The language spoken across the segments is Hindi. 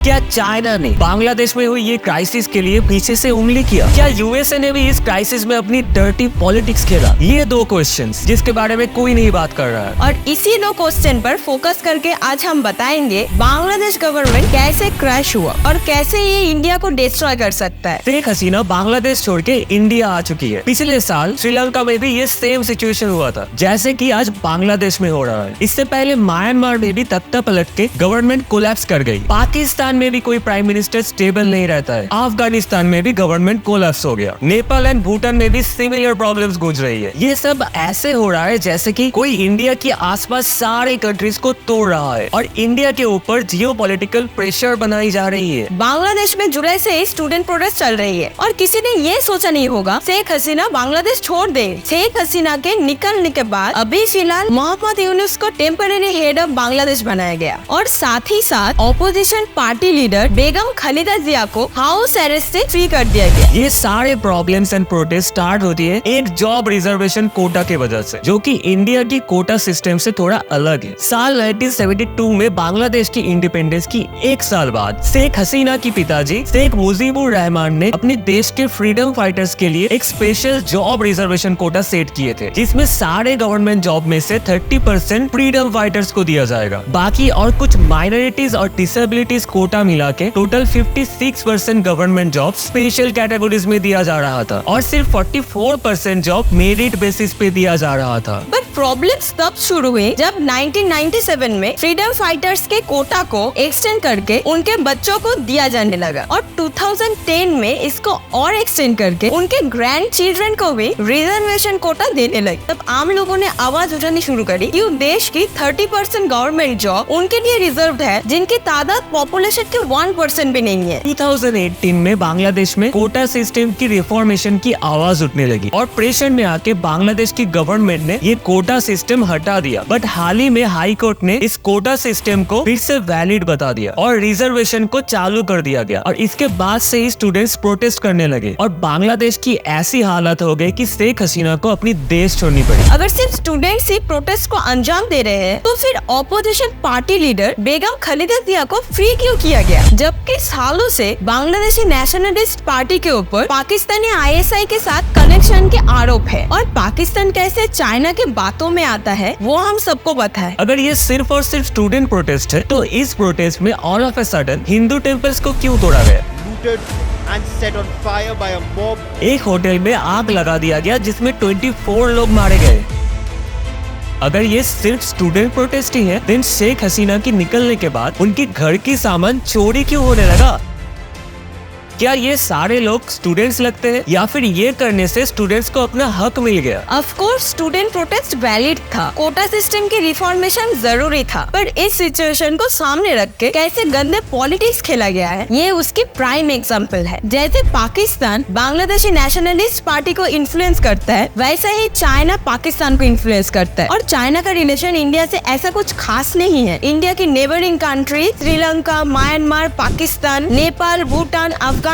क्या चाइना ने बांग्लादेश में हुई ये क्राइसिस के लिए पीछे से उंगली किया? क्या यूएसए ने भी इस क्राइसिस में अपनी डर्टी पॉलिटिक्स खेला? ये दो क्वेश्चंस जिसके बारे में कोई नहीं बात कर रहा है। और इसी दो क्वेश्चन पर फोकस करके आज हम बताएंगे बांग्लादेश गवर्नमेंट कैसे क्रैश हुआ और कैसे ये इंडिया को डिस्ट्रॉय कर सकता है। शेख हसीना बांग्लादेश छोड़ के इंडिया आ चुकी है। पिछले साल श्रीलंका में भी ये सेम सिचुएशन हुआ था जैसे कि आज बांग्लादेश में हो रहा है। इससे पहले म्यांमार में भी तख्ता पलट के गवर्नमेंट कोलैप्स कर गई। पाकिस्तान में भी कोई प्राइम मिनिस्टर स्टेबल नहीं रहता है। अफगानिस्तान में भी गवर्नमेंट कोलैप्स हो गया। नेपाल एंड भूटान में भी सिमिलर प्रॉब्लम्स गूंज रही है। ये सब ऐसे हो रहा है जैसे कि कोई इंडिया के आसपास सारे कंट्रीज को तोड़ रहा है और इंडिया के ऊपर जियोपॉलिटिकल प्रेशर बनाई जा रही है। बांग्लादेश में जुलाई से स्टूडेंट प्रोटेस्ट चल रही है और किसी ने ये सोचा नहीं होगा शेख हसीना बांग्लादेश छोड़ दे। शेख हसीना के निकलने के बाद अभी फिलहाल मोहम्मद यूनुस को टेम्पररी हेड ऑफ बांग्लादेश बनाया गया और साथ ही साथ ऑपोजिशन पार्टी लीडर बेगम खालिदा जिया को हाउस अरेस्ट से फ्री कर दिया गया। ये सारे प्रॉब्लम्स एंड प्रोटेस्ट स्टार्ट होती है एक जॉब रिजर्वेशन कोटा के वजह से, जो कि इंडिया की कोटा सिस्टम से थोड़ा अलग है। साल 1972 में बांग्लादेश की इंडिपेंडेंस की एक साल बाद शेख हसीना की पिताजी शेख मुजीबुर रहमान ने अपने देश के फ्रीडम फाइटर्स के लिए एक special job reservation quota set किए थे, जिसमें सारे गवर्नमेंट जॉब में से 30% फ्रीडम फाइटर्स को दिया जाएगा। बाकी और कुछ माइनॉरिटीज और डिसेबिलिटीज कोटा मिला के total 56% government job special categories में दिया जा रहा था और सिर्फ 44% जॉब मेरिट बेसिस पे दिया जा रहा था। बट प्रॉब्लम्स तब शुरू हुए जब 1997 में फ्रीडम फाइटर्स के कोटा को एक्सटेंड करके उनके बच्चों को दिया जाने लगा और 2010 में इसको और एक्सटेंड करके उनके ग्रैंड चिल्ड्रन को भी रिजर्वेशन कोटा देने लगे। तब आम लोगों ने आवाज उठानी शुरू करी कि देश की 30% गवर्नमेंट जॉब उनके लिए रिजर्व है, जिनकी तादाद पॉपुलेशन के 1% भी नहीं है। 2018 में बांग्लादेश में कोटा सिस्टम की रिफॉर्मेशन की आवाज उठने लगी और प्रेशर में आके बांग्लादेश की गवर्नमेंट ने ये कोटा सिस्टम हटा दिया। बट हाल ही में हाई कोर्ट ने इस कोटा सिस्टम को फिर से वैलिड बता दिया और रिजर्वेशन को चालू कर दिया गया और इसके बाद से ही स्टूडेंट्स प्रोटेस्ट करने लगे और बांग्लादेश की ऐसी हालत हो गई कि शेख हसीना को अपनी देश छोड़नी पड़ी। अगर सिर्फ स्टूडेंट्स ही प्रोटेस्ट को अंजाम दे रहे हैं तो फिर ऑपोजिशन पार्टी लीडर बेगम खालिदा जिया को फ्री क्यों किया गया, जबकि सालों से बांग्लादेशी नेशनलिस्ट पार्टी के ऊपर पाकिस्तानी आईएसआई के साथ कनेक्शन के आरोप है और पाकिस्तान कैसे चाइना के बातों में आता है वो हम सबको पता है। अगर ये सिर्फ और सिर्फ स्टूडेंट प्रोटेस्ट है तो इस प्रोटेस्ट में all of a sudden Hindu temples को क्यों तोड़ा गया? And set on fire by a mob. एक होटल में आग लगा दिया गया जिसमें 24 लोग मारे गए। अगर ये सिर्फ स्टूडेंट प्रोटेस्ट ही है, देन शेख हसीना की निकलने के बाद उनकी घर की सामान चोरी क्यों होने लगा? क्या ये सारे लोग स्टूडेंट्स लगते हैं या फिर ये करने से स्टूडेंट्स को अपना हक मिल गया? Of course student protest valid था, कोटा सिस्टम की रिफॉर्मेशन जरूरी था, पर इस सिचुएशन को सामने रख के कैसे गंदे पॉलिटिक्स खेला गया है ये उसकी प्राइम एग्जांपल है। जैसे पाकिस्तान बांग्लादेशी नेशनलिस्ट पार्टी को इन्फ्लुएंस करता है, वैसे ही चाइना पाकिस्तान को इन्फ्लुएंस करता है और चाइना का रिलेशन इंडिया से ऐसा कुछ खास नहीं है। इंडिया की neighbouring country Sri Lanka, Myanmar, Pakistan, Nepal, Bhutan, Afghanistan,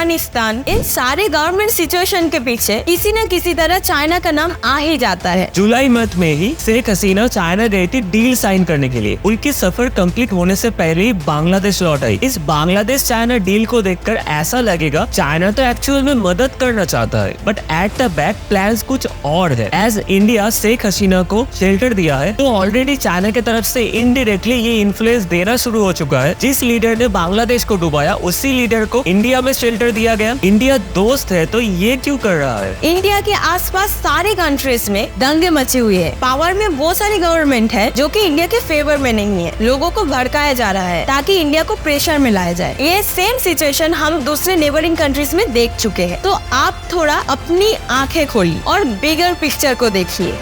इन सारे गवर्नमेंट सिचुएशन के पीछे किसी न किसी तरह चाइना का नाम आ ही जाता है। जुलाई मंथ में ही शेख हसीना चाइना गई थी डील साइन करने के लिए। उनकी सफर कंप्लीट होने से पहले ही बांग्लादेश लौट आई। इस बांग्लादेश चाइना डील को देखकर ऐसा लगेगा चाइना तो एक्चुअल में मदद करना चाहता है, but at the back plans कुछ और है। एज इंडिया शेख हसीना को शेल्टर दिया है तो ऑलरेडी चाइना की तरफ से इनडायरेक्टली ये इन्फ्लुएंस देना शुरू हो चुका है। जिस लीडर ने बांग्लादेश को डुबाया उसी लीडर को इंडिया में शेल्टर दिया गया। इंडिया दोस्त है तो ये क्यों कर रहा है? इंडिया के आसपास सारे कंट्रीज में दंगे मचे हुए हैं। पावर में वो सारी गवर्नमेंट है जो कि इंडिया के फेवर में नहीं है। लोगों को भड़काया जा रहा है ताकि इंडिया को प्रेशर में लाया जाए। ये सेम सिचुएशन हम दूसरे नेबरिंग कंट्रीज में देख चुके हैं। तो आप थोड़ा अपनी आंखें खोलिए और बिगर पिक्चर को देखिए।